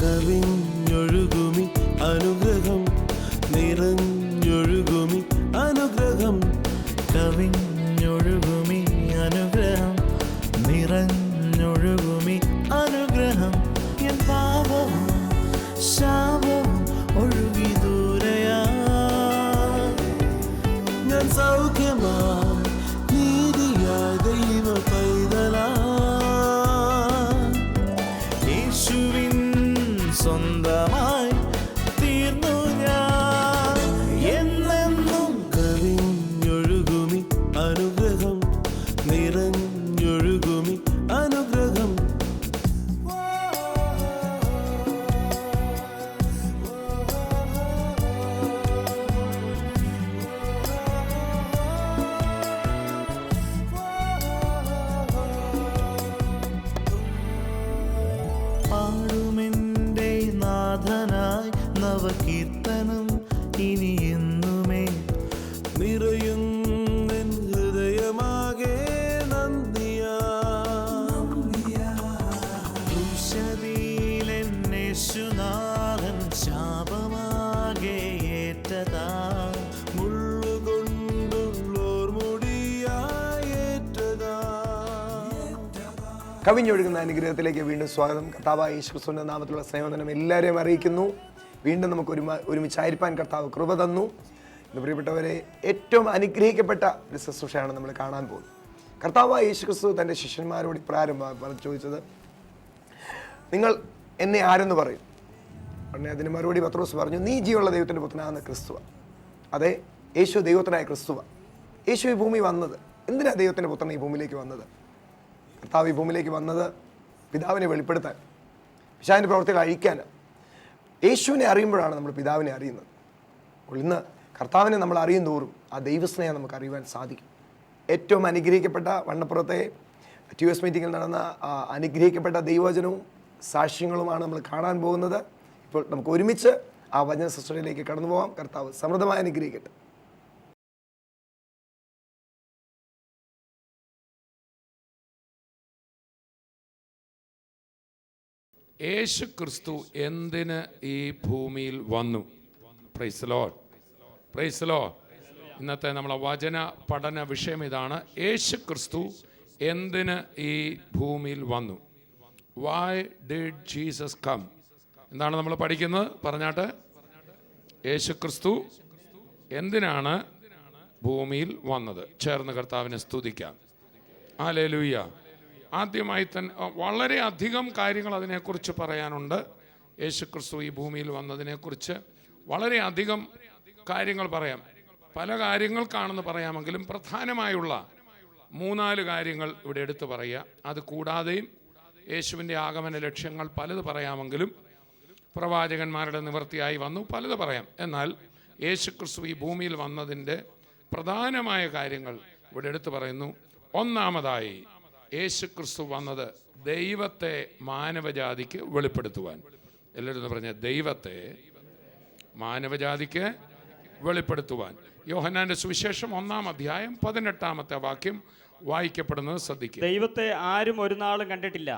കവിഞ്ഞൊഴുകുമി അനുഗ്രഹം, നിറഞ്ഞൊഴുകുമി അനുഗ്രഹം, കവിഞ്ഞൊഴുകുമി അനുഗ്രഹം, നിറഞ്ഞൊഴുകുമി അനുഗ്രഹം. എൻ പാപവും ശാപവും ഒഴുകി ദൂരയാ, ഞാൻ സൗഖ്യമാ നീതിയാ ദൈവ പൈതലാ, യേശുവിൻ സ്വന്തമായി തീർന്നു ഞാൻ. എന്നെന്നും കവിഞ്ഞൊഴുകുമി അനുഗ്രഹം, നിറഞ്ഞൊഴുകുമി അനുഗ്രഹം. പാടുമെൻ്റെ നാഥനായി നവകീർത്തനം ഇനി എന്നുമേ, നിറയുന്നെൻ ഹൃദയമാകെ നന്ദിയാ. യേശുനാഥൻ ശാപമാകെ ഏറ്റതാ, മുള്ളുകൊണ്ടുള്ളോർ മുടിയായി ഏറ്റതാ. കവിഞ്ഞൊഴുകുന്ന അനുഗ്രഹത്തിലേക്ക് വീണ്ടും സ്വാഗതം. കർത്താവായ യേശുക്രിസ്തുവിന്റെ നാമത്തിലുള്ള സ്നേഹവന്ദനം എല്ലാവരെയും അറിയിക്കുന്നു. വീണ്ടും നമുക്ക് ഒരുമിച്ചായിരിക്കാൻ കർത്താവ് കൃപ തന്നു. ഇന്ന് പ്രിയപ്പെട്ടവരെ, ഏറ്റവും അനുഗ്രഹിക്കപ്പെട്ട ഒരു ശുശ്രൂഷയാണ് നമ്മൾ കാണാൻ പോകുന്നത്. കർത്താവായ യേശുക്രിസ്തു തൻ്റെ ശിഷ്യന്മാരോട് ഇപ്രകാരം ചോദിച്ചത്, നിങ്ങൾ എന്നെ ആരെന്ന് പറയും? ഉടനെ അതിന് മറുപടി പത്രോസ് പറഞ്ഞു, നീ ജീവനുള്ള ദൈവത്തിൻ്റെ പുത്രനാകുന്ന ക്രിസ്തുവ. അതെ, യേശു ദൈവത്തിനായ ക്രിസ്തുവ. യേശു ഈ ഭൂമി വന്നത് എന്തിനാ? ദൈവത്തിൻ്റെ പുത്രൻ ഈ ഭൂമിയിലേക്ക് വന്നത്. കർത്താവ് ഈ ഭൂമിയിലേക്ക് വന്നത് പിതാവിനെ വെളിപ്പെടുത്താൻ, പിശാചിൻ്റെ പ്രവർത്തികൾ അഴിക്കാൻ. യേശുവിനെ അറിയുമ്പോഴാണ് നമ്മൾ പിതാവിനെ അറിയുന്നത്. ഇന്ന് കർത്താവിനെ നമ്മൾ അറിയും തോറും ആ ദൈവസ്നേഹം നമുക്ക് അറിയുവാൻ സാധിക്കും. ഏറ്റവും അനുഗ്രഹിക്കപ്പെട്ട വണ്ണപ്പുറത്തെ TOS മീറ്റിങ്ങിൽ നടന്ന അനുഗ്രഹിക്കപ്പെട്ട ദൈവവചനവും സാക്ഷ്യങ്ങളുമാണ് നമ്മൾ കാണാൻ പോകുന്നത്. ഇപ്പോൾ നമുക്ക് ഒരുമിച്ച് ആ വചന ശുശ്രൂഷയിലേക്ക് കടന്നു പോകാം. കർത്താവ് സമൃദ്ധമായി അനുഗ്രഹിക്കട്ടെ. യേശു ക്രിസ്തു എന്തിന് ഈ ഭൂമിയിൽ വന്നു? Praise Lord, praise Lord. ഇന്നത്തെ നമ്മളെ വചന പഠന വിഷയം ഇതാണ്. യേശു ക്രിസ്തു എന്തിന് ഈ ഭൂമിയിൽ വന്നു? Why did Jesus come? എന്താണ് നമ്മൾ പഠിക്കുന്നത്? പറഞ്ഞാട്ടെ. യേശു ക്രിസ്തു എന്തിനാണ് ഭൂമിയിൽ വന്നത്? ചേർന്ന് കർത്താവിനെ സ്തുതിക്കാം. ഹല്ലേലൂയ. ആദ്യമായി തന്നെ വളരെയധികം കാര്യങ്ങൾ അതിനെക്കുറിച്ച് പറയാനുണ്ട്. യേശു ക്രിസ്തു ഈ ഭൂമിയിൽ വന്നതിനെക്കുറിച്ച് വളരെയധികം കാര്യങ്ങൾ പറയാം. പല കാര്യങ്ങൾക്കാണെന്ന് പറയാമെങ്കിലും പ്രധാനമായുള്ള 3-4 കാര്യങ്ങൾ ഇവിടെ എടുത്തു പറയുക. അത് കൂടാതെയും യേശുവിൻ്റെ ആഗമന ലക്ഷ്യങ്ങൾ പലത് പറയാമെങ്കിലും പ്രവാചകന്മാരുടെ നിവൃത്തിയായി വന്നു പലത് പറയാം. എന്നാൽ യേശു ക്രിസ്തു ഈ ഭൂമിയിൽ വന്നതിൻ്റെ പ്രധാനമായ കാര്യങ്ങൾ ഇവിടെ എടുത്തു പറയുന്നു. ഒന്നാമതായി, യേശു ക്രിസ്തു വന്നത് ദൈവത്തെ മാനവജാതിക്ക് വെളിപ്പെടുത്തുവാൻ. എല്ലാവരും എന്ന് പറഞ്ഞ ദൈവത്തെ മാനവജാതിക്ക് വെളിപ്പെടുത്തുവാൻ. യോഹന്നാന്റെ സുവിശേഷം 1-ാം അധ്യായം 18-ാമത്തെ വാക്യം വായിക്കപ്പെടുന്നത് ശ്രദ്ധിക്കുക. ദൈവത്തെ ആരും ഒരു നാളും കണ്ടിട്ടില്ല,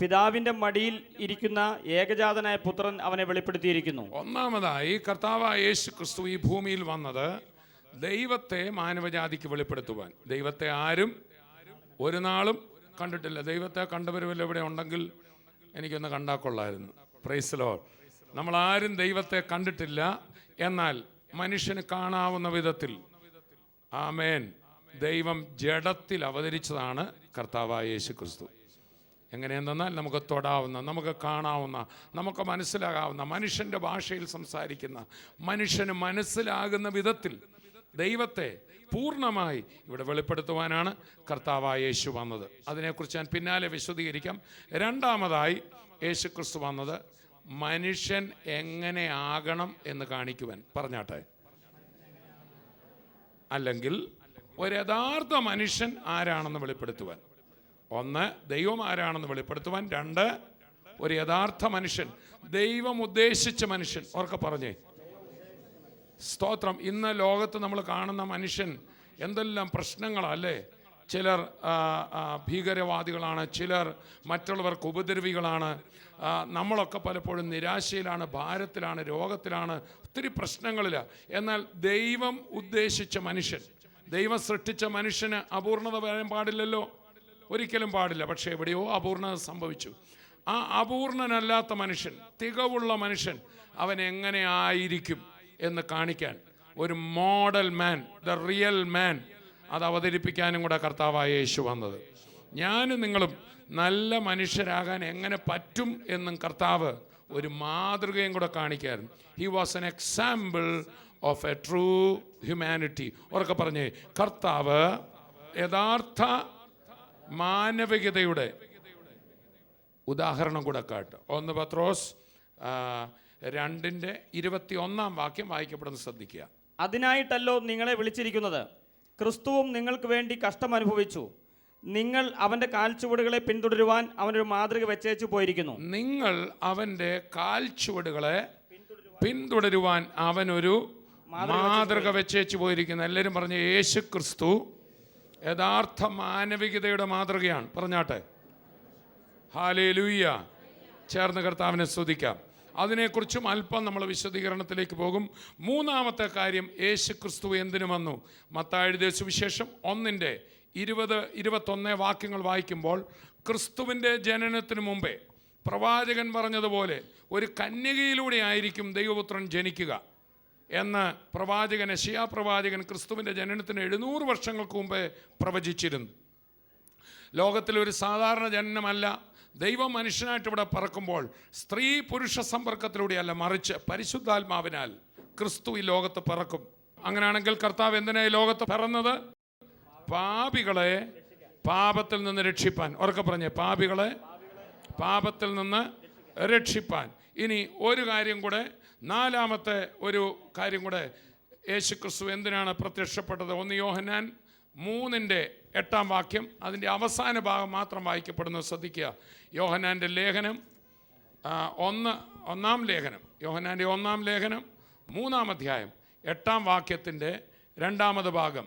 പിതാവിന്റെ മടിയിൽ ഇരിക്കുന്ന ഏകജാതനായ പുത്രൻ അവനെ വെളിപ്പെടുത്തിയിരിക്കുന്നു. ഒന്നാമതായി കർത്താവായ യേശു ക്രിസ്തു ഈ ഭൂമിയിൽ വന്നത് ദൈവത്തെ മാനവജാതിക്ക് വെളിപ്പെടുത്തുവാൻ. ദൈവത്തെ ആരും ഒരു നാളും കണ്ടിട്ടില്ല. ദൈവത്തെ കണ്ടവരുമല്ല ഇവിടെ ഉണ്ടെങ്കിൽ എനിക്കൊന്ന് കണ്ടാൽ കൊള്ളായിരുന്നു. Praise Lord. നമ്മളാരും ദൈവത്തെ കണ്ടിട്ടില്ല, എന്നാൽ മനുഷ്യന് കാണാവുന്ന വിധത്തിൽ, ആമേൻ, ദൈവം ജഡത്തിൽ അവതരിച്ചതാണ് കർത്താവായ യേശു ക്രിസ്തു. എങ്ങനെയെന്നാൽ നമുക്ക് തൊടാവുന്ന, നമുക്ക് കാണാവുന്ന, നമുക്ക് മനസ്സിലാകാവുന്ന, മനുഷ്യൻ്റെ ഭാഷയിൽ സംസാരിക്കുന്ന, മനുഷ്യന് മനസ്സിലാകുന്ന വിധത്തിൽ ദൈവത്തെ പൂർണ്ണമായി ഇവിടെ വെളിപ്പെടുത്തുവാനാണ് കർത്താവായ യേശു വന്നത്. അതിനെക്കുറിച്ച് ഞാൻ പിന്നാലെ വിശദീകരിക്കാം. രണ്ടാമതായി യേശു ക്രിസ്തു വന്നത് മനുഷ്യൻ എങ്ങനെ ആകണം എന്ന് കാണിക്കുവാൻ. പറഞ്ഞാട്ടെ. അല്ലെങ്കിൽ ഒരു യഥാർത്ഥ മനുഷ്യൻ ആരാണെന്ന് വെളിപ്പെടുത്തുവാൻ. ഒന്ന്, ദൈവം ആരാണെന്ന് വെളിപ്പെടുത്തുവാൻ. രണ്ട്, ഒരു യഥാർത്ഥ മനുഷ്യൻ, ദൈവം ഉദ്ദേശിച്ച മനുഷ്യൻ. ഓർക്കെ പറഞ്ഞേ സ്തോത്രം. ഇന്ന് ലോകത്ത് നമ്മൾ കാണുന്ന മനുഷ്യൻ എന്തെല്ലാം പ്രശ്നങ്ങളല്ലേ. ചിലർ ഭീകരവാദികളാണ്, ചിലർ മറ്റുള്ളവർക്ക് ഉപദ്രവികളാണ്. നമ്മളൊക്കെ പലപ്പോഴും നിരാശയിലാണ്, ഭാരത്തിലാണ്, രോഗത്തിലാണ്, ഒത്തിരി പ്രശ്നങ്ങളിലാണ്. എന്നാൽ ദൈവം ഉദ്ദേശിച്ച മനുഷ്യൻ, ദൈവം സൃഷ്ടിച്ച മനുഷ്യന് അപൂർണത വരാൻ പാടില്ലല്ലോ, ഒരിക്കലും പാടില്ല. പക്ഷേ എവിടെയോ അപൂർണത സംഭവിച്ചു. ആ അപൂർണനല്ലാത്ത മനുഷ്യൻ, തികവുള്ള മനുഷ്യൻ, അവൻ എങ്ങനെ ആയിരിക്കും എന്ന് കാണിക്കാൻ ഒരു മോഡൽ മാൻ, ദ റിയൽ മാൻ, അത് അവതരിപ്പിക്കാനും കൂടെ കർത്താവായ യേശു വന്നത്. ഞാനും നിങ്ങളും നല്ല മനുഷ്യരാകാൻ എങ്ങനെ പറ്റും എന്നും കർത്താവ് ഒരു മാതൃകയും കൂടെ കാണിക്കായിരുന്നു. He was an example of a true humanity. ഉറക്കെ പറഞ്ഞേ, കർത്താവ് യഥാർത്ഥ മാനവികതയുടെ ഉദാഹരണം കൂടെ കാട്ട്. 1 പത്രോസ് 2:21 വായിക്കപ്പെടുന്നത് ശ്രദ്ധിക്കുക. അതിനായിട്ടല്ലോ നിങ്ങളെ വിളിച്ചിരിക്കുന്നത്, ക്രിസ്തുവും നിങ്ങൾക്ക് വേണ്ടി കഷ്ടം അനുഭവിച്ചു, നിങ്ങൾ അവൻ്റെ കാൽച്ചുവടുകളെ പിന്തുടരുവാൻ അവനൊരു മാതൃക വെച്ചേച്ചു പോയിരിക്കുന്നു. നിങ്ങൾ അവൻ്റെ കാൽച്ചുവടുകളെ പിന്തുടരുവാൻ അവനൊരു മാതൃക വെച്ചേച്ചു പോയിരിക്കുന്നു. എല്ലാവരും പറഞ്ഞ യേശു ക്രിസ്തു യഥാർത്ഥ മാനവികതയുടെ മാതൃകയാണ്. പറഞ്ഞാട്ടെ ഹല്ലേലൂയ. ചേർന്ന് കർത്താവിനെ സ്തുതിക്കാം. അതിനെക്കുറിച്ചും അല്പം നമ്മൾ വിശദീകരണത്തിലേക്ക് പോകും. മൂന്നാമത്തെ കാര്യം, യേശു ക്രിസ്തു എന്തിനു വന്നു? മത്തായി എഴുതിയ സുവിശേഷം 1:20-21 വാക്യങ്ങൾ വായിക്കുമ്പോൾ, ക്രിസ്തുവിൻ്റെ ജനനത്തിന് മുമ്പേ പ്രവാചകൻ പറഞ്ഞതുപോലെ ഒരു കന്യകയിലൂടെ ആയിരിക്കും ദൈവപുത്രൻ ജനിക്കുക എന്ന് പ്രവാചകൻ യെശയ്യാ പ്രവാചകൻ ക്രിസ്തുവിൻ്റെ ജനനത്തിന് 700 വർഷങ്ങൾക്ക് മുമ്പേ പ്രവചിച്ചിരുന്നു. ലോകത്തിലൊരു സാധാരണ ജനനമല്ല. ദൈവം മനുഷ്യനായിട്ട് ഇവിടെ പറക്കുമ്പോൾ സ്ത്രീ പുരുഷ സമ്പർക്കത്തിലൂടെയല്ല, മറിച്ച് പരിശുദ്ധാത്മാവിനാൽ ക്രിസ്തു ഈ ലോകത്ത് പറക്കും. അങ്ങനെയാണെങ്കിൽ കർത്താവ് എന്തിനായി ലോകത്ത് പിറന്നത്? പാപികളെ പാപത്തിൽ നിന്ന് രക്ഷിപ്പാൻ. ഉറക്കെ പറഞ്ഞേ, പാപികളെ പാപത്തിൽ നിന്ന് രക്ഷിപ്പാൻ. ഇനി ഒരു കാര്യം കൂടെ, നാലാമത്തെ ഒരു കാര്യം കൂടെ, യേശു ക്രിസ്തു എന്തിനാണ് പ്രത്യക്ഷപ്പെട്ടത്? 1 യോഹന്നാൻ 3:8 അതിൻ്റെ അവസാന ഭാഗം മാത്രം വായിക്കപ്പെടുന്നത് ശ്രദ്ധിക്കുക. യോഹന്നാൻ്റെ ലേഖനം, ഒന്നാം ലേഖനം, യോഹന്നാൻ്റെ 1-ാം ലേഖനം 3-ാം അധ്യായം 8-ാം വാക്യത്തിൻ്റെ 2-ാമത് ഭാഗം.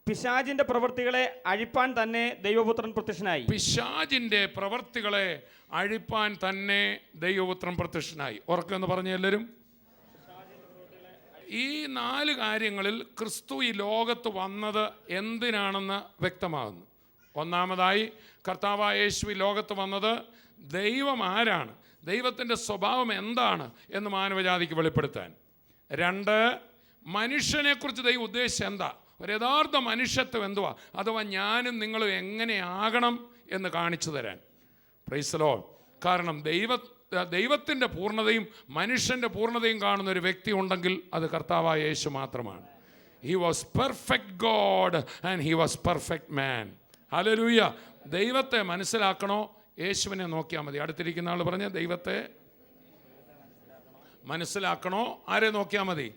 പിശാചിന്റെ പ്രവൃത്തികളെ അഴിപ്പാൻ തന്നെ ദൈവപുത്രൻ പ്രത്യക്ഷനായി. പിശാചിന്റെ പ്രവൃത്തികളെ അഴിപ്പാൻ തന്നെ ദൈവപുത്രൻ പ്രത്യക്ഷനായി. ഉറക്കെന്ന് പറഞ്ഞ എല്ലാവരും. ഈ 4 കാര്യങ്ങളിൽ ക്രിസ്തു ഈ ലോകത്ത് വന്നത് എന്തിനാണെന്ന് വ്യക്തമാകുന്നു. ഒന്നാമതായി, കർത്താവായ യേശു ഈ ലോകത്ത് വന്നത് ദൈവം ആരാണ്, ദൈവത്തിൻ്റെ സ്വഭാവം എന്താണ് എന്ന് മാനവജാതിക്ക് വെളിപ്പെടുത്താൻ. 2, മനുഷ്യനെക്കുറിച്ച് ദൈവം ഉദ്ദേശിച്ചത് എന്താ, ഒരു യഥാർത്ഥ മനുഷ്യത്വം എന്തുവാ, അഥവാ ഞാനും നിങ്ങളും എങ്ങനെയാകണം എന്ന് കാണിച്ചു തരാൻ. Price the Lord. കാരണം ദൈവത്തിൻ്റെ പൂർണ്ണതയും മനുഷ്യൻ്റെ പൂർണ്ണതയും കാണുന്ന ഒരു വ്യക്തി ഉണ്ടെങ്കിൽ അത് കർത്താവായ യേശു മാത്രമാണ്. He was perfect God and he was perfect man. Hallelujah. ദൈവത്തെ മനസ്സിലാക്കണോ? യേശുവിനെ നോക്കിയാൽ മതി. അടുത്തിരിക്കുന്ന ആൾ പറഞ്ഞ, ദൈവത്തെ മനസ്സിലാക്കണോ? ആരെ നോക്കിയാൽ മതി?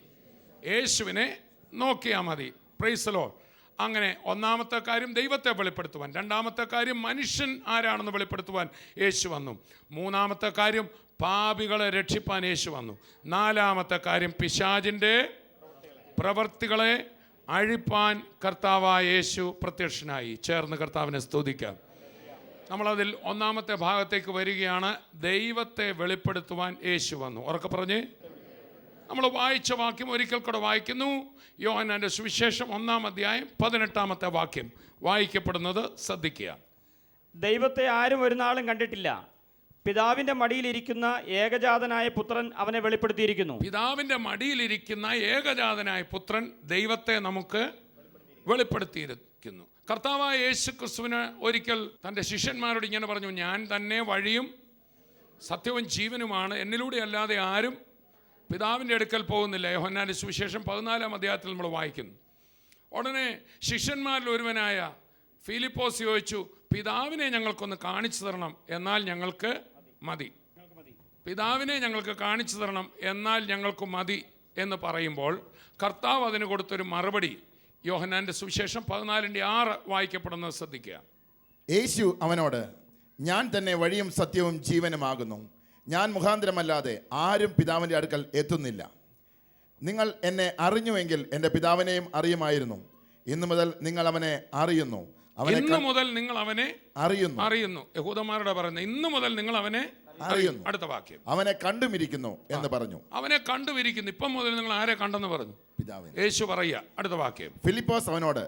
യേശുവിനെ നോക്കിയാൽ മതി. Price the Lord. അങ്ങനെ ഒന്നാമത്തെ കാര്യം ദൈവത്തെ വെളിപ്പെടുത്തുവാൻ, രണ്ടാമത്തെ കാര്യം മനുഷ്യൻ ആരാണെന്ന് വെളിപ്പെടുത്തുവാൻ യേശു വന്നു. മൂന്നാമത്തെ കാര്യം പാപികളെ രക്ഷിപ്പാൻ യേശു വന്നു. നാലാമത്തെ കാര്യം പിശാചിൻ്റെ പ്രവൃത്തികളെ അഴിപ്പാൻ കർത്താവായ യേശു പ്രത്യക്ഷനായി. ചേർന്ന് കർത്താവിനെ സ്തുതിക്കാം. നമ്മളതിൽ ഒന്നാമത്തെ ഭാഗത്തേക്ക് വരികയാണ്. ദൈവത്തെ വെളിപ്പെടുത്തുവാൻ യേശു വന്നു. ഉറക്കെ പറഞ്ഞ് നമ്മൾ വായിച്ച വാക്യം ഒരിക്കൽ കൂടെ വായിക്കുന്നു. യോഹന്നാന്റെ സുവിശേഷം 1-ാം അധ്യായം 18-ാമത്തെ വാക്യം വായിക്കപ്പെടുന്നത് ശ്രദ്ധിക്കുക. ദൈവത്തെ ആരും ഒരു നാളും കണ്ടിട്ടില്ല, പിതാവിൻ്റെ മടിയിലിരിക്കുന്ന ഏകജാതനായ പുത്രൻ അവനെ വെളിപ്പെടുത്തിയിരിക്കുന്നു. പിതാവിൻ്റെ മടിയിലിരിക്കുന്ന ഏകജാതനായ പുത്രൻ ദൈവത്തെ നമുക്ക് വെളിപ്പെടുത്തിയിരിക്കുന്നു. കർത്താവായ യേശു ക്രിസ്തുവിന് ഒരിക്കൽ തൻ്റെ ശിഷ്യന്മാരോട് ഇങ്ങനെ പറഞ്ഞു, ഞാൻ തന്നെ വഴിയും സത്യവും ജീവനുമാണ്, എന്നിലൂടെ അല്ലാതെ ആരും പിതാവിൻ്റെ അടുക്കൽ പോകുന്നില്ല. യോഹന്നാന്റെ സുവിശേഷം 14-ാം അധ്യായത്തിൽ നമ്മൾ വായിക്കുന്നു. ഉടനെ ശിഷ്യന്മാരിൽ ഒരുവനായ ഫിലിപ്പോസ് ചോദിച്ചു, പിതാവിനെ ഞങ്ങൾക്കൊന്ന് കാണിച്ചു തരണം, എന്നാൽ ഞങ്ങൾക്ക് മതി. പിതാവിനെ ഞങ്ങൾക്ക് കാണിച്ചു തരണം, എന്നാൽ ഞങ്ങൾക്ക് മതി എന്ന് പറയുമ്പോൾ കർത്താവ് അതിന് കൊടുത്തൊരു മറുപടി യോഹന്നാന്റെ സുവിശേഷം 14:6 വായിക്കപ്പെടുന്നത് ശ്രദ്ധിക്കുക. യേശു അവനോട്, ഞാൻ തന്നെ വഴിയും സത്യവും ജീവനുമാകുന്നു. ഞാൻ മുഖാന്തരമല്ലാതെ ആരും പിതാവിൻ്റെ അടുക്കൽ എത്തുന്നില്ല. നിങ്ങൾ എന്നെ അറിഞ്ഞുവെങ്കിൽ എൻ്റെ പിതാവിനെയും അറിയുമായിരുന്നു. ഇന്നു മുതൽ നിങ്ങൾ അവനെ അറിയുന്നു. ഇന്നു മുതൽ നിങ്ങൾ അവനെ അറിയുന്നു. അറിയുന്നു. യഹൂദന്മാരോട് പറയുന്നത് ഇന്നു മുതൽ നിങ്ങൾ അവനെ അറിയുന്നു. അടുത്ത വാക്യം, അവനെ കണ്ടുമിരിക്കുന്നു എന്ന് പറഞ്ഞു. അവനെ കണ്ടുമിരിക്കുന്നു. ഇപ്പം മുതൽ നിങ്ങൾ ആരെ കണ്ടെന്ന് പറഞ്ഞു? പിതാവിനെ. യേശു പറയുക. അടുത്ത വാക്യം, ഫിലിപ്പോസ് അവനോട്,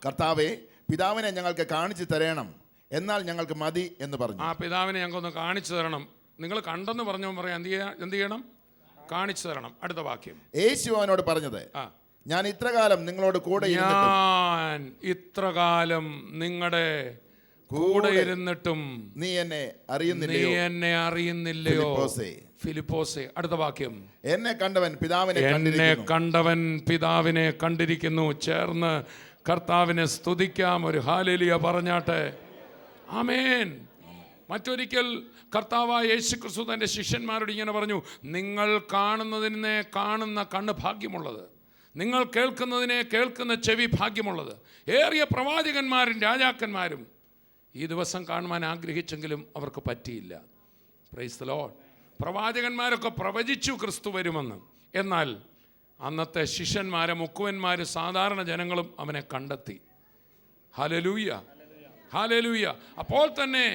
കർത്താവേ, പിതാവിനെ ഞങ്ങൾക്ക് കാണിച്ചു തരണം, എന്നാൽ ഞങ്ങൾക്ക് മതി എന്ന് പറഞ്ഞു. ആ പിതാവിനെ ഞങ്ങൾക്കൊന്ന് കാണിച്ചു തരണം. നിങ്ങൾ കണ്ടെന്ന് പറഞ്ഞോ പറയാം, എന്ത് ചെയ്യണം? കാണിച്ചു തരണം. അടുത്ത വാക്യം, യേശു അവനോട് പറഞ്ഞത്, ഞാൻ ഇത്രകാലം നിങ്ങളോട് കൂടെ ഇത്രകാലം നിങ്ങളുടെ കൂടെ ഇരുന്നിട്ടും നീ എന്നെ അറിയുന്നില്ലയോ ഫിലിപ്പോസേ. അടുത്ത വാക്യം, എന്നെ കണ്ടവൻ പിതാവിനെ കണ്ടിരിക്കുന്നു. ചേർന്ന് കർത്താവിനെ സ്തുതിക്കാം. ഒരു ഹല്ലേലൂയ പറഞ്ഞാട്ടെ. ആമേൻ. മറ്റൊരിക്കൽ കർത്താവായ യേശു ക്രിസ്തു തൻ്റെ ശിഷ്യന്മാരോട് ഇങ്ങനെ പറഞ്ഞു, നിങ്ങൾ കാണുന്നതിനെ കാണുന്ന കണ്ണ് ഭാഗ്യമുള്ളത്, നിങ്ങൾ കേൾക്കുന്നതിനെ കേൾക്കുന്ന ചെവി ഭാഗ്യമുള്ളത്. ഏറിയ പ്രവാചകന്മാരും രാജാക്കന്മാരും ഈ ദിവസം കാണുവാൻ ആഗ്രഹിച്ചെങ്കിലും അവർക്ക് പറ്റിയില്ല. Price the Lord. പ്രവാചകന്മാരൊക്കെ പ്രവചിച്ചു ക്രിസ്തു വരുമെന്ന്. എന്നാൽ അന്നത്തെ ശിഷ്യന്മാരെ മുക്കുവന്മാരും സാധാരണ ജനങ്ങളും അവനെ കണ്ടെത്തി. Hallelujah, hallelujah. അപ്പോൾ തന്നെ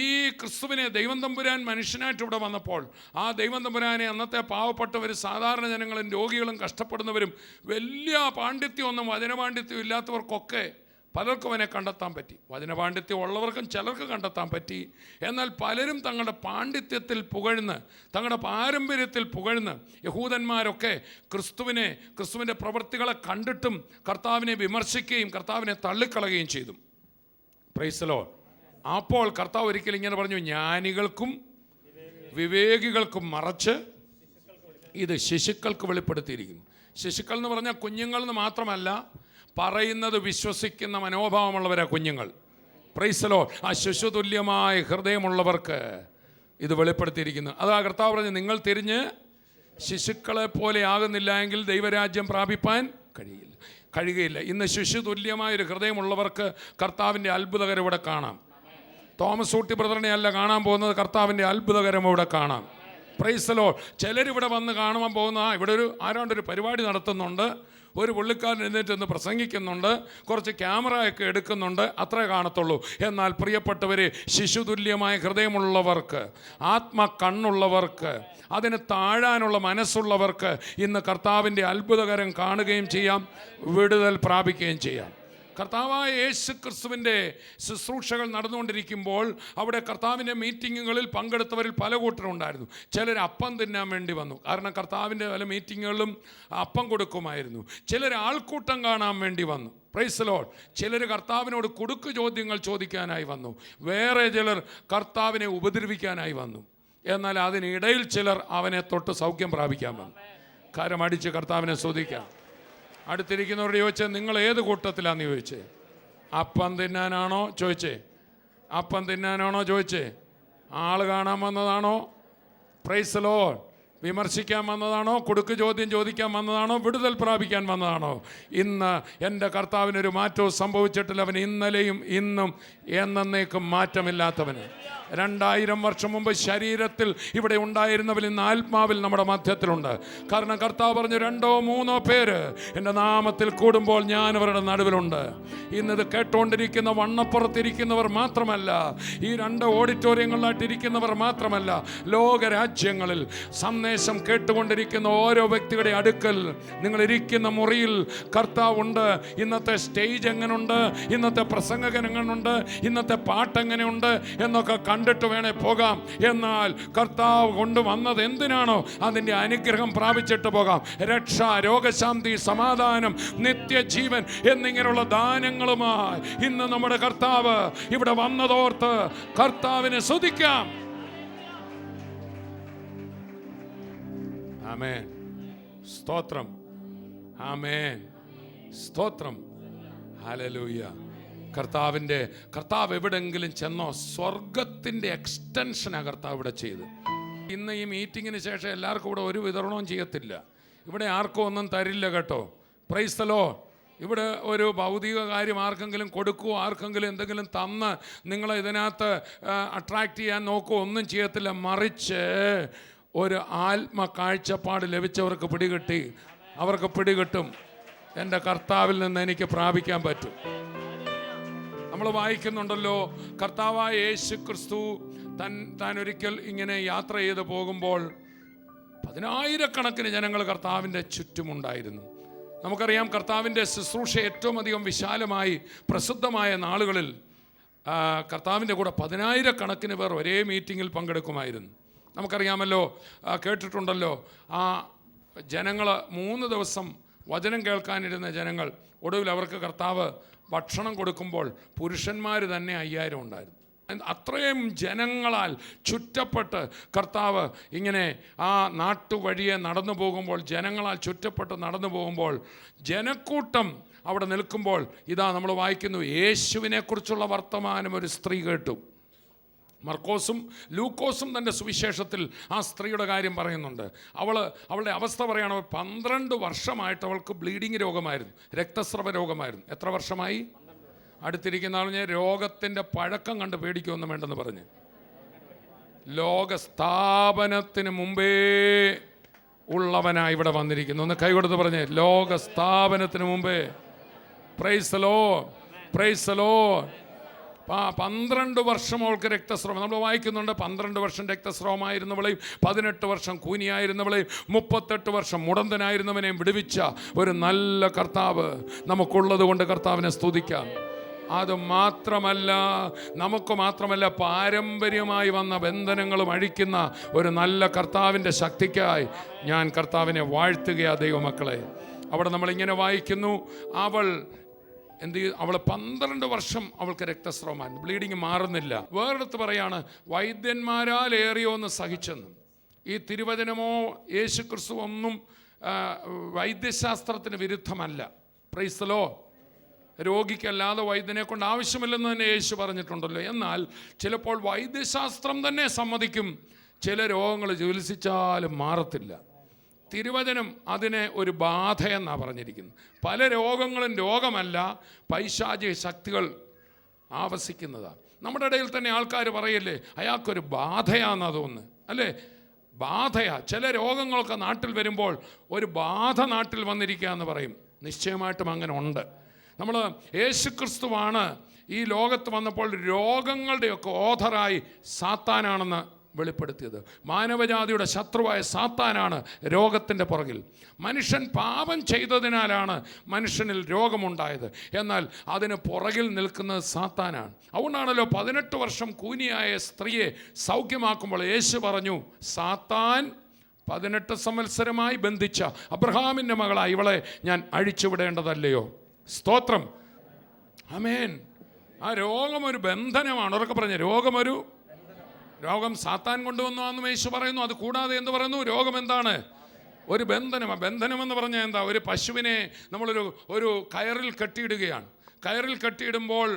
ഈ ക്രിസ്തുവിനെ ദൈവം തമ്പുരാൻ മനുഷ്യനായിട്ട് ഇവിടെ വന്നപ്പോൾ ആ ദൈവം തമ്പുരാനെ അന്നത്തെ പാവപ്പെട്ടവർ, സാധാരണ ജനങ്ങളും, രോഗികളും, കഷ്ടപ്പെടുന്നവരും, വലിയ പാണ്ഡിത്യമൊന്നും വചനപാണ്ഡിത്യം ഇല്ലാത്തവർക്കൊക്കെ പലർക്കും അവനെ കണ്ടെത്താൻ പറ്റി. വചനപാണ്ഡിത്യം ഉള്ളവർക്കും ചിലർക്ക് കണ്ടെത്താൻ പറ്റി. എന്നാൽ പലരും തങ്ങളുടെ പാണ്ഡിത്യത്തിൽ പുകഴ്ന്ന്, തങ്ങളുടെ പാരമ്പര്യത്തിൽ പുകഴ്ന്ന്, യഹൂദന്മാരൊക്കെ ക്രിസ്തുവിൻ്റെ പ്രവൃത്തികളെ കണ്ടിട്ടും കർത്താവിനെ വിമർശിക്കുകയും കർത്താവിനെ തള്ളിക്കളയുകയും ചെയ്തു. Price the Lord. അപ്പോൾ കർത്താവ് ഒരിക്കൽ ഇങ്ങനെ പറഞ്ഞു, ജ്ഞാനികൾക്കും വിവേകികൾക്കും മറച്ച് ഇത് ശിശുക്കൾക്ക് വെളിപ്പെടുത്തിയിരിക്കുന്നു. ശിശുക്കൾ എന്ന് പറഞ്ഞാൽ കുഞ്ഞുങ്ങൾ എന്ന് മാത്രമല്ല, പറയുന്നത് വിശ്വസിക്കുന്ന മനോഭാവമുള്ളവരാ കുഞ്ഞുങ്ങൾ. Price the Lord. ആ ശിശുതുല്യമായ ഹൃദയമുള്ളവർക്ക് ഇത് വെളിപ്പെടുത്തിയിരിക്കുന്നു. അതാ കർത്താവ് പറഞ്ഞു, നിങ്ങൾ തിരിഞ്ഞ് ശിശുക്കളെ പോലെ ആകുന്നില്ല എങ്കിൽ ദൈവരാജ്യം പ്രാപിപ്പാൻ കഴിയുകയില്ല. ഇന്ന് ശിശുതുല്യമായൊരു ഹൃദയമുള്ളവർക്ക് കർത്താവിൻ്റെ അത്ഭുതകരം ഇവിടെ കാണാം. തോമസ് ഊട്ടി ബ്രദറിനെ അല്ല കാണാൻ പോകുന്നത്, കർത്താവിൻ്റെ അത്ഭുതകരം ഇവിടെ കാണാം. Price the Lord. ചിലരിവിടെ വന്ന് കാണുവാൻ പോകുന്ന ഇവിടെ ആരാണ്ടൊരു പരിപാടി നടത്തുന്നുണ്ട്, ഒരു പുള്ളിക്കാരൻ എഴുന്നേറ്റ് പ്രസംഗിക്കുന്നുണ്ട്, കുറച്ച് ക്യാമറയൊക്കെ എടുക്കുന്നുണ്ട്, അത്രേ കാണത്തുള്ളൂ. എന്നാൽ പ്രിയപ്പെട്ടവരെ, ശിശുതുല്യമായ ഹൃദയമുള്ളവർക്ക്, ആത്മകണ്ണുള്ളവർക്ക്, അതിന് താഴാനുള്ള മനസ്സുള്ളവർക്ക് ഇന്ന് കർത്താവിൻ്റെ അത്ഭുതകരം കാണുകയും ചെയ്യാം, വിടുതൽ പ്രാപിക്കുകയും ചെയ്യാം. കർത്താവായ യേശു ക്രിസ്തുവിൻ്റെ ശുശ്രൂഷകൾ നടന്നുകൊണ്ടിരിക്കുമ്പോൾ അവിടെ കർത്താവിൻ്റെ മീറ്റിങ്ങുകളിൽ പങ്കെടുത്തവരിൽ പല കൂട്ടരുണ്ടായിരുന്നു. ചിലർ അപ്പം തിന്നാൻ വേണ്ടി വന്നു, കാരണം കർത്താവിൻ്റെ പല മീറ്റിങ്ങുകളിലും അപ്പം കൊടുക്കുമായിരുന്നു. ചിലർ ആൾക്കൂട്ടം കാണാൻ വേണ്ടി വന്നു. Price the Lord. ചിലർ കർത്താവിനോട് കുടുക്ക് ചോദ്യങ്ങൾ ചോദിക്കാനായി വന്നു. വേറെ ചിലർ കർത്താവിനെ ഉപദ്രവിക്കാനായി വന്നു. എന്നാൽ അതിനിടയിൽ ചിലർ അവനെ തൊട്ട് സൗഖ്യം പ്രാപിക്കാൻ വന്നു. കരമടിച്ച് കർത്താവിനെ സ്തുതിക്കാം. അടുത്തിരിക്കുന്നവരോട് ചോദിച്ചേ, നിങ്ങൾ ഏത് കൂട്ടത്തിലാന്ന് ചോദിച്ചേ? അപ്പം തിന്നാനാണോ ചോദിച്ചേ? അപ്പം തിന്നാനാണോ ചോദിച്ചേ? ആൾ കാണാൻ വന്നതാണോ? Price the Lord. വിമർശിക്കാൻ വന്നതാണോ? കുടുക്ക് ചോദ്യം ചോദിക്കാൻ വന്നതാണോ? വിടുതൽ പ്രാപിക്കാൻ വന്നതാണോ? ഇന്ന് എൻ്റെ കർത്താവിനൊരു മാറ്റവും സംഭവിച്ചിട്ടില്ല. അവൻ ഇന്നലെയും ഇന്നും എന്നേക്കും മാറ്റമില്ലാത്തവന്. 2000 വർഷം മുമ്പ് ശരീരത്തിൽ ഇവിടെ ഉണ്ടായിരുന്നവർ ഇന്ന് ആത്മാവിൽ നമ്മുടെ മധ്യത്തിലുണ്ട്. കാരണം കർത്താവ് പറഞ്ഞു, 2 or 3 പേര് എൻ്റെ നാമത്തിൽ കൂടുമ്പോൾ ഞാൻ അവരുടെ നടുവിലുണ്ട്. ഇന്നിത് കേട്ടുകൊണ്ടിരിക്കുന്ന വണ്ണപ്പുറത്തിരിക്കുന്നവർ മാത്രമല്ല, ഈ 2 ഓഡിറ്റോറിയങ്ങളിലായിട്ടിരിക്കുന്നവർ മാത്രമല്ല, ലോകരാജ്യങ്ങളിൽ സന്ദേശം കേട്ടുകൊണ്ടിരിക്കുന്ന ഓരോ വ്യക്തിയുടെ അടുക്കൽ, നിങ്ങളിരിക്കുന്ന മുറിയിൽ കർത്താവുണ്ട്. ഇന്നത്തെ സ്റ്റേജ് എങ്ങനെയുണ്ട്, ഇന്നത്തെ പ്രസംഗകൻ എങ്ങനെയുണ്ട്, ഇന്നത്തെ പാട്ട് എങ്ങനെയുണ്ട് എന്നൊക്കെ കണ്ടിട്ട് വേണേ പോകാം. എന്നാൽ കർത്താവ് കൊണ്ടുവന്നത് എന്തിനാണോ അതിൻ്റെ അനുഗ്രഹം പ്രാപിച്ചിട്ട് പോകാം. രക്ഷ, രോഗശാന്തി, സമാധാനം, നിത്യജീവൻ എന്നിങ്ങനെയുള്ള ദാനങ്ങളുമായി ഇന്ന് നമ്മുടെ കർത്താവ് ഇവിടെ വന്നതോർത്ത് കർത്താവിനെ സ്തുതിക്കാം. ആമേൻ. സ്തോത്രം. ആമേൻ. സ്തോത്രം. ഹല്ലേലൂയ. കർത്താവ് എവിടെങ്കിലും ചെന്നോ, സ്വർഗത്തിൻ്റെ എക്സ്റ്റൻഷനാണ് കർത്താവ് ഇവിടെ ചെയ്ത്. ഇന്ന് ഈ മീറ്റിങ്ങിന് ശേഷം എല്ലാവർക്കും ഇവിടെ ഒരു വിതരണവും ചെയ്യത്തില്ല. ഇവിടെ ആർക്കും ഒന്നും തരില്ല കേട്ടോ. Price the Lord. ഇവിടെ ഒരു ഭൗതിക കാര്യം ആർക്കെങ്കിലും കൊടുക്കുമോ, ആർക്കെങ്കിലും എന്തെങ്കിലും തന്ന് നിങ്ങളെ ഇതിനകത്ത് അട്രാക്റ്റ് ചെയ്യാൻ നോക്കുമോ, ഒന്നും ചെയ്യത്തില്ല. മറിച്ച് ഒരു ആത്മ കാഴ്ചപ്പാട് ലഭിച്ചവർക്ക് പിടികിട്ടി, അവർക്ക് പിടികിട്ടും എൻ്റെ കർത്താവിൽ നിന്ന് എനിക്ക് പ്രാപിക്കാൻ പറ്റും. നമ്മൾ വായിക്കുന്നുണ്ടല്ലോ, കർത്താവായ യേശു ക്രിസ്തു താൻ ഒരിക്കൽ ഇങ്ങനെ യാത്ര ചെയ്ത് പോകുമ്പോൾ 10,000-കണക്കിന് ജനങ്ങൾ കർത്താവിൻ്റെ ചുറ്റുമുണ്ടായിരുന്നു. നമുക്കറിയാം, കർത്താവിൻ്റെ ശുശ്രൂഷ ഏറ്റവും അധികം വിശാലമായി പ്രസിദ്ധമായ നാളുകളിൽ കർത്താവിൻ്റെ കൂടെ 10,000-കണക്കിന് പേർ ഒരേ മീറ്റിങ്ങിൽ പങ്കെടുക്കുമായിരുന്നു. നമുക്കറിയാമല്ലോ, കേട്ടിട്ടുണ്ടല്ലോ, ആ ജനങ്ങൾ 3 ദിവസം വചനം കേൾക്കാനിരുന്ന ജനങ്ങൾ, ഒടുവിൽ അവർക്ക് കർത്താവ് ഭക്ഷണം കൊടുക്കുമ്പോൾ പുരുഷന്മാർ തന്നെ 5,000 ഉണ്ടായിരുന്നു. അത്രയും ജനങ്ങളാൽ ചുറ്റപ്പെട്ട് കർത്താവ് ഇങ്ങനെ ആ നാട്ടുവഴിയെ നടന്നു പോകുമ്പോൾ, ജനങ്ങളാൽ ചുറ്റപ്പെട്ട് നടന്നു പോകുമ്പോൾ, ജനക്കൂട്ടം അവിടെ നിൽക്കുമ്പോൾ, ഇതാ നമ്മൾ വായിക്കുന്നു, യേശുവിനെക്കുറിച്ചുള്ള വർത്തമാനം ഒരു സ്ത്രീ കേട്ടു. മർക്കോസും ലൂക്കോസും തൻ്റെ സുവിശേഷത്തിൽ ആ സ്ത്രീയുടെ കാര്യം പറയുന്നുണ്ട്. അവളുടെ അവസ്ഥ പറയുകയാണ്, 12 വർഷമായിട്ട് അവൾക്ക് ബ്ലീഡിങ് രോഗമായിരുന്നു, രക്തസ്രവ രോഗമായിരുന്നു. എത്ര വർഷമായി? അടുത്തിരിക്കുന്ന ആൾ ഞാൻ രോഗത്തിൻ്റെ പഴക്കം കണ്ട് പേടിക്കുമൊന്നും വേണ്ടെന്ന് പറഞ്ഞ്, ലോകസ്ഥാപനത്തിന് മുമ്പേ ഉള്ളവനായി ഇവിടെ വന്നിരിക്കുന്നു. ഒന്ന് കൈകൊടുത്ത് പറഞ്ഞേ, ലോകസ്ഥാപനത്തിന് മുമ്പേ. Price the Lord, price the Lord. 12 വർഷം അവൾക്ക് രക്തസ്രവം. നമ്മൾ വായിക്കുന്നുണ്ട്, 12 വർഷം രക്തസ്രവമായിരുന്നവളെയും 18 വർഷം കൂനിയായിരുന്നവളെയും 38 വർഷം മുടന്തനായിരുന്നവനെയും വിടുവിച്ച ഒരു നല്ല കർത്താവ് നമുക്കുള്ളത് കൊണ്ട് കർത്താവിനെ സ്തുതിക്കാം. അത് മാത്രമല്ല, നമുക്ക് മാത്രമല്ല, പാരമ്പര്യമായി വന്ന ബന്ധനങ്ങളും അഴിക്കുന്ന ഒരു നല്ല കർത്താവിൻ്റെ ശക്തിക്കായി ഞാൻ കർത്താവിനെ വാഴ്ത്തുകയാ ദൈവമക്കളെ. അവിടെ നമ്മളിങ്ങനെ വായിക്കുന്നു, അവൾ 12 വർഷം അവൾക്ക് രക്തസ്രവമാണ്, ബ്ലീഡിങ് മാറുന്നില്ല. വേറെടുത്ത് പറയാണ്, വൈദ്യന്മാരാൽ ഏറിയോ എന്ന് സഹിച്ചെന്നും. ഈ തിരുവചനമോ യേശു ക്രിസ്തു ഒന്നും വൈദ്യശാസ്ത്രത്തിന് വിരുദ്ധമല്ല. Praise the lord. രോഗിക്കല്ലാതെ വൈദ്യനെ കൊണ്ട് ആവശ്യമില്ലെന്ന് തന്നെ യേശു പറഞ്ഞിട്ടുണ്ടല്ലോ. എന്നാൽ ചിലപ്പോൾ വൈദ്യശാസ്ത്രം തന്നെ സമ്മതിക്കും, ചില രോഗങ്ങൾ ചികിത്സിച്ചാലും മാറത്തില്ല. തിരുവചനം അതിനെ ഒരു ബാധയെന്നാണ് പറഞ്ഞിരിക്കുന്നത്. പല രോഗങ്ങളും രോഗമല്ല, പൈശാചിക ശക്തികൾ ആവസിക്കുന്നതാണ്. നമ്മുടെ ഇടയിൽ തന്നെ ആൾക്കാർ പറയല്ലേ, അയാൾക്കൊരു ബാധയാണെന്നാണ് തോന്നുന്നത്, അല്ലേ? ബാധയാ. ചില രോഗങ്ങളൊക്കെ നാട്ടിൽ വരുമ്പോൾ ഒരു ബാധ നാട്ടിൽ വന്നിരിക്കുക എന്ന് പറയും. നിശ്ചയമായിട്ടും അങ്ങനെ ഉണ്ട്. നമ്മൾ യേശുക്രിസ്തുവാണ് ഈ ലോകത്ത് വന്നപ്പോൾ രോഗങ്ങളുടെയൊക്കെ ഓഥറായി സാത്താനാണെന്ന് വെളിപ്പെടുത്തിയത്. മാനവജാതിയുടെ ശത്രുവായ സാത്താനാണ് രോഗത്തിൻ്റെ പുറകിൽ. മനുഷ്യൻ പാപം ചെയ്തതിനാലാണ് മനുഷ്യനിൽ രോഗമുണ്ടായത്. എന്നാൽ അതിന് പുറകിൽ നിൽക്കുന്നത് സാത്താനാണ്. അതുകൊണ്ടാണല്ലോ 18 വർഷം കൂനിയായ സ്ത്രീയെ സൗഖ്യമാക്കുമ്പോൾ യേശു പറഞ്ഞു, സാത്താൻ 18 സംവത്സരമായി ബന്ധിച്ച അബ്രഹാമിൻ്റെ മകളായി ഇവളെ ഞാൻ അഴിച്ചുവിടേണ്ടതല്ലയോ? സ്തോത്രം, ആമേൻ. ആ രോഗം ഒരു ബന്ധനമാണ്. ഉറക്കെ പറഞ്ഞ, രോഗം സാത്താൻ കൊണ്ടുവന്നു യേശു പറയുന്നു. അത് കൂടാതെ എന്ത് പറയുന്നു? രോഗം എന്താണ്? ഒരു ബന്ധനമാണ്. ബന്ധനമെന്ന് പറഞ്ഞാൽ എന്താ? ഒരു പശുവിനെ നമ്മളൊരു കയറിൽ കെട്ടിയിടുകയാണ്. കയറിൽ കെട്ടിയിടുമ്പോൾ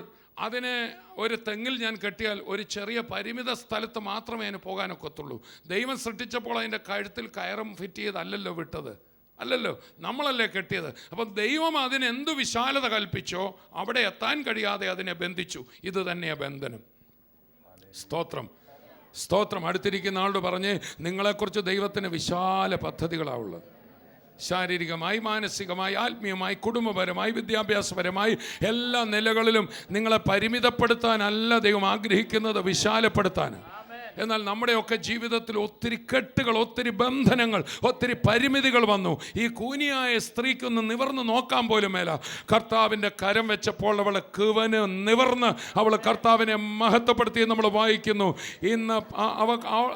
അതിനെ ഒരു തെങ്ങിൽ ഞാൻ കെട്ടിയാൽ ഒരു ചെറിയ പരിമിത സ്ഥലത്ത് മാത്രമേ അതിന് പോകാനൊക്കത്തുള്ളൂ. ദൈവം സൃഷ്ടിച്ചപ്പോൾ അതിൻ്റെ കഴുത്തിൽ കയറും ഫിറ്റ് ചെയ്തല്ലല്ലോ വിട്ടത്, അല്ലല്ലോ, നമ്മളല്ലേ കെട്ടിയത്. അപ്പം ദൈവം അതിനെന്തു വിശാലത കൽപ്പിച്ചോ അവിടെ എത്താൻ കഴിയാതെ അതിനെ ബന്ധിച്ചു. ഇത് തന്നെയാണ് ബന്ധനം. സ്തോത്രം, സ്തോത്രം. അടുത്തിരിക്കുന്ന ആളോട് പറഞ്ഞ്, നിങ്ങളെക്കുറിച്ച് ദൈവത്തിന് വിശാല പദ്ധതികളാണുള്ളത്. ശാരീരികമായി, മാനസികമായി, ആത്മീയമായി, കുടുംബപരമായി, വിദ്യാഭ്യാസപരമായി എല്ലാ നിലകളിലും നിങ്ങളെ പരിമിതപ്പെടുത്താനല്ല ദൈവം ആഗ്രഹിക്കുന്നത്, വിശാലപ്പെടുത്താൻ. എന്നാൽ നമ്മുടെയൊക്കെ ജീവിതത്തിൽ ഒത്തിരി കെട്ടുകൾ, ഒത്തിരി ബന്ധനങ്ങൾ, ഒത്തിരി പരിമിതികൾ വന്നു. ഈ കൂനിയായ സ്ത്രീക്കൊന്ന് നിവർന്ന് നോക്കാൻ പോലും മേല. കർത്താവിൻ്റെ കരം വെച്ചപ്പോൾ അവളെ കിവന് നിവർന്ന് അവൾ കർത്താവിനെ മഹത്വപ്പെടുത്തി നമ്മൾ വായിക്കുന്നു. ഇന്ന്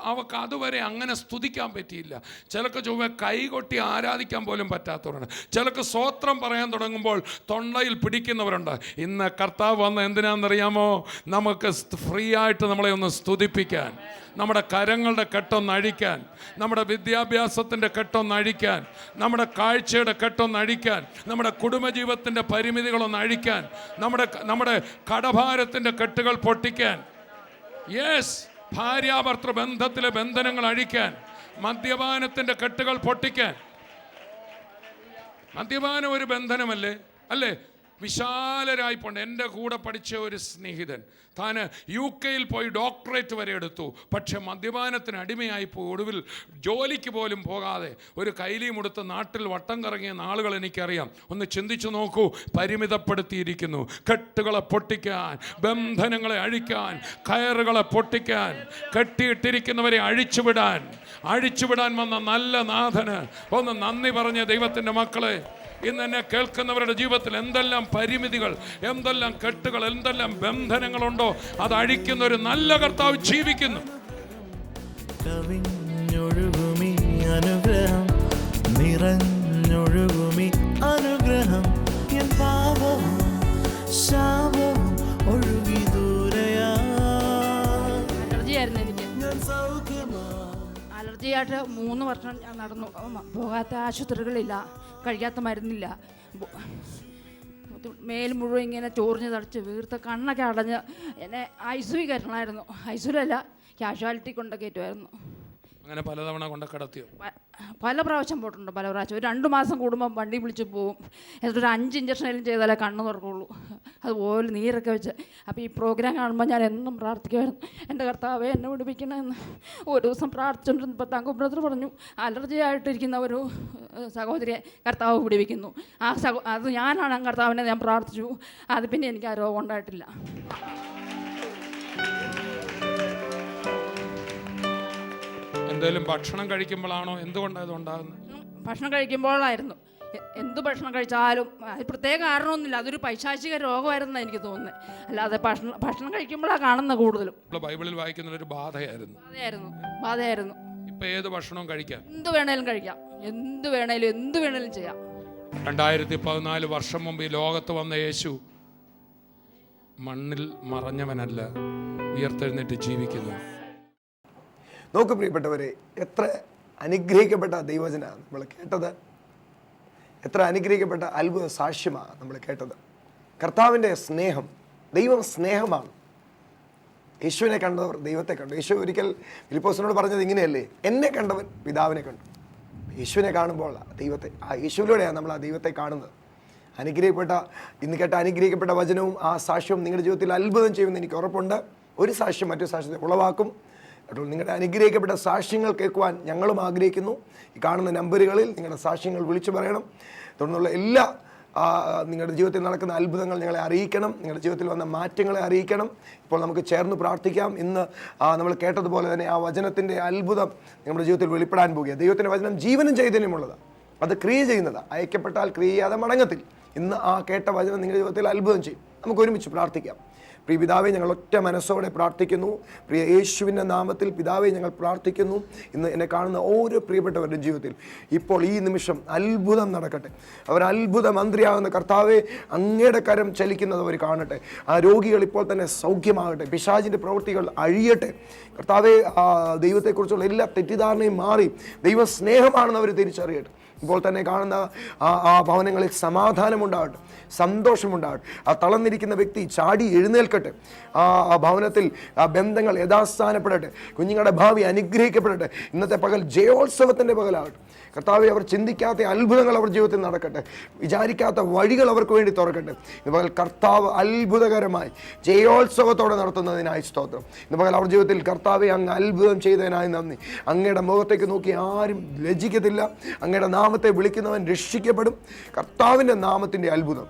അവൾക്ക് അതുവരെ അങ്ങനെ സ്തുതിക്കാൻ പറ്റിയില്ല. ചിലക്ക് ചൊവ്വ കൈകൊട്ടി ആരാധിക്കാൻ പോലും പറ്റാത്തവരുണ്ട്. ചിലക്ക് സ്വോത്രം പറയാൻ തുടങ്ങുമ്പോൾ തൊണ്ടയിൽ പിടിക്കുന്നവരുണ്ട്. ഇന്ന് കർത്താവ് വന്ന് എന്തിനാണെന്നറിയാമോ? നമുക്ക് ഫ്രീ ആയിട്ട് നമ്മളെ ഒന്ന് സ്തുതിപ്പിക്കാൻ, നമ്മുടെ കരങ്ങളുടെ കെട്ടൊന്നഴിക്കാൻ, നമ്മുടെ വിദ്യാഭ്യാസത്തിൻ്റെ കെട്ടൊന്നഴിക്കാൻ, നമ്മുടെ കാഴ്ചയുടെ കെട്ടൊന്നഴിക്കാൻ, നമ്മുടെ കുടുംബജീവിതത്തിൻ്റെ പരിമിതികളൊന്ന് അഴിക്കാൻ, നമ്മുടെ കടഭാരത്തിൻ്റെ കെട്ടുകൾ പൊട്ടിക്കാൻ, യെസ്, ഭാര്യാഭർത്തൃ ബന്ധത്തിലെ ബന്ധനങ്ങൾ അഴിക്കാൻ, മദ്യപാനത്തിൻ്റെ കെട്ടുകൾ പൊട്ടിക്കാൻ. മദ്യപാനം ഒരു ബന്ധനമല്ലേ? അല്ലേ? വിശാലരായി പോണ്ട്. എൻ്റെ കൂടെ പഠിച്ച ഒരു സ്നേഹിതൻ താൻ UK പോയി ഡോക്ടറേറ്റ് വരെ എടുത്തു. പക്ഷെ മദ്യപാനത്തിന് അടിമയായി പോയി. ഒടുവിൽ ജോലിക്ക് പോലും പോകാതെ ഒരു കൈലിയുമെടുത്ത് നാട്ടിൽ വട്ടം കറങ്ങിയ നാളുകൾ എനിക്കറിയാം. ഒന്ന് ചിന്തിച്ചു നോക്കൂ. പരിമിതപ്പെടുത്തിയിരിക്കുന്നു. കെട്ടുകളെ പൊട്ടിക്കാൻ, ബന്ധനങ്ങളെ അഴിക്കാൻ, കയറുകളെ പൊട്ടിക്കാൻ, കെട്ടിയിട്ടിരിക്കുന്നവരെ അഴിച്ചുവിടാൻ വന്ന നല്ല നാഥന് ഒന്ന് നന്ദി പറഞ്ഞ ദൈവത്തിൻ്റെ മക്കളെ, ഇന്ന് എന്നെ കേൾക്കുന്നവരുടെ ജീവിതത്തിൽ എന്തെല്ലാം പരിമിതികൾ, എന്തെല്ലാം കെട്ടുകൾ, എന്തെല്ലാം ബന്ധനങ്ങളുണ്ടോ അത് അഴിക്കുന്ന ഒരു നല്ല കർത്താവ് ജീവിക്കുന്നു. കവിഞ്ഞൊഴുകുമി അനുഗ്രഹം, നിറഞ്ഞൊഴുകുമി അനുഗ്രഹം, എൻ പാപവും ശാപവും ഒഴുകി ദൂരയാ. അലർജിയായിരുന്നു എനിക്ക്. ഞാൻ സൗഖ്യമാ. അലർജിയായിട്ട് 3 വർഷം ഞാൻ നടന്നു. പോകാത്ത ആശുപത്രികളില്ല, കഴിക്കാത്ത മരുന്നില്ല. മേൽ മുഴുവൻ ഇങ്ങനെ ചോറിഞ്ഞ് തടിച്ച് വീർത്ത കണ്ണൊക്കെ അടഞ്ഞ് എന്നെ ICU കയറ്റണമായിരുന്നു. ICUലല്ല, കാഷ്വാലിറ്റി കൊണ്ട് കയറ്റുമായിരുന്നു. അങ്ങനെ പലതവണ കൊണ്ട് കിടത്തിയോ? പല പ്രാവശ്യം പോയിട്ടുണ്ട്. പല പ്രാവശ്യം. ഒരു 2 മാസം കൂടുമ്പോൾ വണ്ടി വിളിച്ച് പോവും. എന്നിട്ടൊരു 5 ഇഞ്ചക്ഷനെങ്കിലും ചെയ്താലേ കണ്ണ് തുറക്കുള്ളൂ. അതുപോലെ നീരൊക്കെ വെച്ച്. അപ്പോൾ ഈ പ്രോഗ്രാം കാണുമ്പോൾ ഞാൻ എന്നും പ്രാർത്ഥിക്കുമായിരുന്നു, എൻ്റെ കർത്താവേ എന്നെ വിടുവിക്കണമെന്ന്. ഒരു ദിവസം പ്രാർത്ഥിച്ചുകൊണ്ടിരുന്നപ്പോൾ തങ്കു ബ്രദർ പറഞ്ഞു, അലർജി ആയിട്ടിരിക്കുന്ന ഒരു സഹോദരിയെ കർത്താവ് വിടുവിക്കുന്നു. അത് ഞാനാണ് കർത്താവിനെ ഞാൻ പ്രാർത്ഥിച്ചു. അത് പിന്നെ എനിക്ക് ആ രോഗം ഉണ്ടായിട്ടില്ല. എന്തെങ്കിലും ഭക്ഷണം കഴിക്കുമ്പോഴാണോ? എന്തുകൊണ്ടാണ് ഇത് ഉണ്ടാകുന്നത്? ഭക്ഷണം കഴിക്കുമ്പോഴായിരുന്നു. എന്ത് ഭക്ഷണം കഴിച്ചാലും അത് പ്രത്യേക കാരണമൊന്നുമില്ല. അതൊരു പൈശാചിക രോഗമായിരുന്നാണ് എനിക്ക് തോന്നുന്നത്. അല്ലാതെ ഭക്ഷണം കഴിക്കുമ്പോഴാണ് കാണുന്നത് കൂടുതലും. ബൈബിളിൽ വായിക്കുന്ന ഒരു ബാധയായിരുന്നു. ബാധയായിരുന്നു. ഇപ്പൊ ഏത് ഭക്ഷണവും കഴിക്കാം, എന്ത് വേണേലും കഴിക്കാം, എന്ത് വേണേലും ചെയ്യാം. 2014 വർഷം മുമ്പ് ഈ ലോകത്ത് വന്ന യേശു മണ്ണിൽ മറഞ്ഞവനല്ല, ഉയർത്തെഴുന്നേറ്റ് ജീവിക്കുന്നു. നോക്കൂ പ്രിയപ്പെട്ടവരെ, എത്ര അനുഗ്രഹിക്കപ്പെട്ട ദൈവവചനമാണ് നമ്മൾ കേട്ടത്. എത്ര അനുഗ്രഹിക്കപ്പെട്ട അത്ഭുത സാക്ഷ്യമാണ് നമ്മൾ കേട്ടത്. കർത്താവിൻ്റെ സ്നേഹം, ദൈവം സ്നേഹമാണ്. യേശുവിനെ കണ്ടവർ ദൈവത്തെ കണ്ടു. യേശു ഒരിക്കൽ ഫിലിപ്പോസിനോട് പറഞ്ഞത് ഇങ്ങനെയല്ലേ, എന്നെ കണ്ടവൻ പിതാവിനെ കണ്ടു. യേശുവിനെ കാണുമ്പോൾ ദൈവത്തെ, ആ യേശുവിലൂടെയാണ് നമ്മൾ ആ ദൈവത്തെ കാണുന്നത്. ഇന്ന് കേട്ട അനുഗ്രഹിക്കപ്പെട്ട വചനവും ആ സാക്ഷ്യവും നിങ്ങളുടെ ജീവിതത്തിൽ അത്ഭുതം ചെയ്യുമെന്ന് എനിക്ക് ഉറപ്പുണ്ട്. ഒരു സാക്ഷ്യം മറ്റൊരു സാക്ഷ്യത്തെ ഉളവാക്കും. അപ്പോൾ നിങ്ങളുടെ അനുഗ്രഹിക്കപ്പെട്ട സാക്ഷ്യങ്ങൾ കേൾക്കുവാൻ ഞങ്ങളും ആഗ്രഹിക്കുന്നു. ഈ കാണുന്ന നമ്പറുകളിൽ നിങ്ങളുടെ സാക്ഷ്യങ്ങൾ വിളിച്ചു പറയണം. തുടർന്നുള്ള എല്ലാ നിങ്ങളുടെ ജീവിതത്തിൽ നടക്കുന്ന അത്ഭുതങ്ങൾ ഞങ്ങളെ അറിയിക്കണം. നിങ്ങളുടെ ജീവിതത്തിൽ വന്ന മാറ്റങ്ങളെ അറിയിക്കണം. ഇപ്പോൾ നമുക്ക് ചേർന്ന് പ്രാർത്ഥിക്കാം. ഇന്ന് നമ്മൾ കേട്ടതുപോലെ തന്നെ ആ വചനത്തിൻ്റെ അത്ഭുതം നമ്മുടെ ജീവിതത്തിൽ വെളിപ്പെടാൻ പോകുക. ദൈവത്തിൻ്റെ വചനം ജീവനും ചൈതന്യമുള്ളതാണ്. അത് ക്രിയ ചെയ്യുന്നതാണ്. അയക്കപ്പെട്ടാൽ ക്രിയ ചെയ്യാതെ മടങ്ങത്തില്ല. ഇന്ന് ആ കേട്ട വചനം നിങ്ങളുടെ ജീവിതത്തിൽ അത്ഭുതം ചെയ്യും. നമുക്ക് ഒരുമിച്ച് പ്രാർത്ഥിക്കാം. പ്രിയ പിതാവേ, ഞങ്ങൾ ഒറ്റ മനസ്സോടെ പ്രാർത്ഥിക്കുന്നു. പ്രിയ യേശുവിൻ്റെ നാമത്തിൽ പിതാവേ ഞങ്ങൾ പ്രാർത്ഥിക്കുന്നു. ഇന്ന് എന്നെ കാണുന്ന ഓരോ പ്രിയപ്പെട്ടവരുടെ ജീവിതത്തിൽ ഇപ്പോൾ ഈ നിമിഷം അത്ഭുതം നടക്കട്ടെ. അവർ അത്ഭുത മന്ത്രിയാകുന്ന കർത്താവെ, അങ്ങയുടെ കരം ചലിക്കുന്നത് അവർ കാണട്ടെ. ആ രോഗികൾ ഇപ്പോൾ തന്നെ സൗഖ്യമാകട്ടെ. പിശാചിൻ്റെ പ്രവൃത്തികൾ അഴിയട്ടെ. കർത്താവെ, ദൈവത്തെക്കുറിച്ചുള്ള എല്ലാ തെറ്റിദ്ധാരണയും മാറി ദൈവ സ്നേഹമാണെന്ന് അവർ തിരിച്ചറിയട്ടെ. ഇപ്പോൾ തന്നെ കാണുന്ന ആ ഭവനങ്ങളിൽ സമാധാനമുണ്ടാകട്ടെ, സന്തോഷമുണ്ടാകട്ടെ. ആ തളർന്നിരിക്കുന്ന വ്യക്തി ചാടി എഴുന്നേൽക്കട്ടെ. ആ ഭവനത്തിൽ ആ ബന്ധങ്ങൾ യഥാസ്ഥാനപ്പെടട്ടെ. കുഞ്ഞുങ്ങളുടെ ഭാവി അനുഗ്രഹിക്കപ്പെടട്ടെ. ഇന്നത്തെ പകൽ ജയോത്സവത്തിൻ്റെ പകലാകട്ടെ. കർത്താവെ, അവർ ചിന്തിക്കാത്ത അത്ഭുതങ്ങൾ അവർ ജീവിതത്തിൽ നടക്കട്ടെ. വിചാരിക്കാത്ത വഴികൾ അവർക്ക് വേണ്ടി തുറക്കട്ടെ. ഇന്ന് പകൽ കർത്താവ് അത്ഭുതകരമായി ജയോത്സവത്തോടെ നടത്തുന്നതിനായി സ്തോത്രം. ഇന്ന് പകൽ അവർ ജീവിതത്തിൽ കർത്താവെ അങ്ങ് അത്ഭുതം ചെയ്തതിനായി നന്ദി. അങ്ങയുടെ മുഖത്തേക്ക് നോക്കി ആരും ലജ്ജിക്കത്തില്ല. അങ്ങയുടെ നാമത്തെ വിളിക്കുന്നവൻ രക്ഷിക്കപ്പെടും. കർത്താവിൻ്റെ നാമത്തിൻ്റെ അത്ഭുതം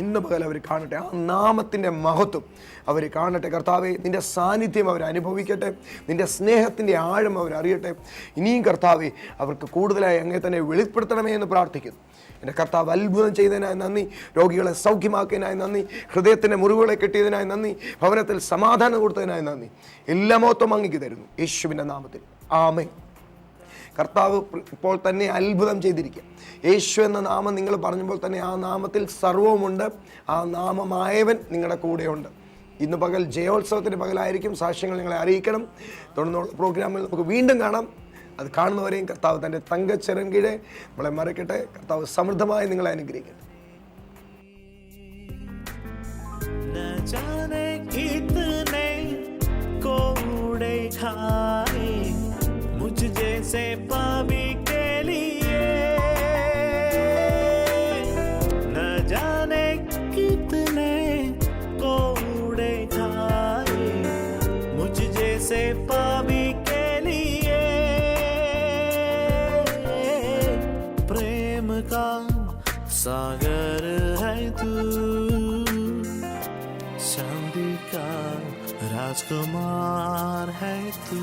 ഇന്ന് പകൽ അവർ കാണട്ടെ. ആ നാമത്തിൻ്റെ മഹത്വം അവർ കാണട്ടെ. കർത്താവെ, നിൻ്റെ സാന്നിധ്യം അവർ അനുഭവിക്കട്ടെ. നിൻ്റെ സ്നേഹത്തിൻ്റെ ആഴം അവർ അറിയട്ടെ. ഇനിയും കർത്താവെ, അവർക്ക് കൂടുതലായി അങ്ങേ തന്നെ വെളിപ്പെടുത്തണമേ എന്ന് പ്രാർത്ഥിക്കുന്നു. എൻ്റെ കർത്താവ് അത്ഭുതം ചെയ്തതിനായി നന്ദി. രോഗികളെ സൗഖ്യമാക്കിയതിനായി നന്ദി. ഹൃദയത്തിൻ്റെ മുറിവുകളെ കെട്ടിയതിനായി നന്ദി. ഭവനത്തിൽ സമാധാനം കൊടുത്തതിനായി നന്ദി. എല്ലാ മഹത്വം അങ്ങേക്ക് തരുന്നു യേശുവിൻ്റെ നാമത്തിൽ. ആമേൻ. കർത്താവ് ഇപ്പോൾ തന്നെ അത്ഭുതം ചെയ്തിരിക്കുക. യേശു എന്ന നാമം നിങ്ങൾ പറഞ്ഞപ്പോൾ തന്നെ ആ നാമത്തിൽ സർവവുമുണ്ട്. ആ നാമമായവൻ നിങ്ങളുടെ കൂടെയുണ്ട്. ഇന്ന് പകൽ ജയോത്സവത്തിൻ്റെ പകലായിരിക്കും. സാക്ഷ്യങ്ങൾ നിങ്ങളെ അറിയിക്കണം. തുടർന്നുള്ള പ്രോഗ്രാമിൽ നമുക്ക് വീണ്ടും കാണാം. അത് കാണുന്നവരെയും കർത്താവ് തൻ്റെ തങ്കച്ചെറൻ കീഴെ നമ്മളെ മറക്കട്ടെ. കർത്താവ് സമൃദ്ധമായി നിങ്ങളെ അനുഗ്രഹിക്കട്ടെ. मुझ जैसे पापी के लिए न जाने राजकुमार है तू।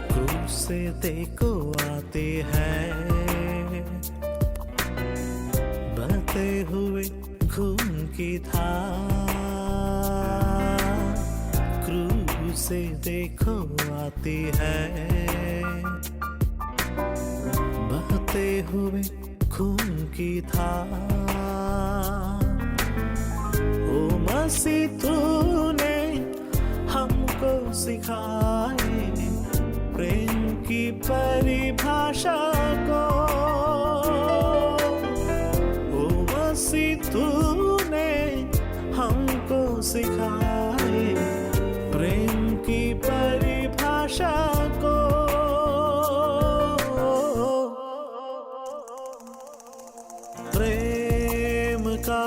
क्रूस से देखो आते हैं बहते हुए खून की धार। क्रूस से देखो आती है बहते हुए खून की धार। ओ मसीह तूने हमको सिखाए प्रेम की परिभाषा को। ओ मसीह तूने हमको सिखाए प्रेम की परिभाषा को। प्रेम का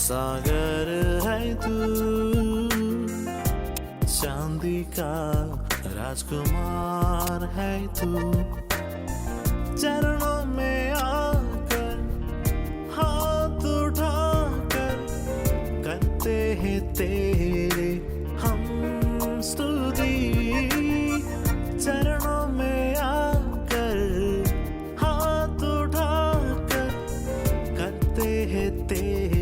सागर है तू, चांदी का राजकुमार है तू। चरणों में आकर हाथ उठाकर करते हैं तेरे हम स्तुति। चरणों में आकर हाथ उठाकर करते हैं तेरे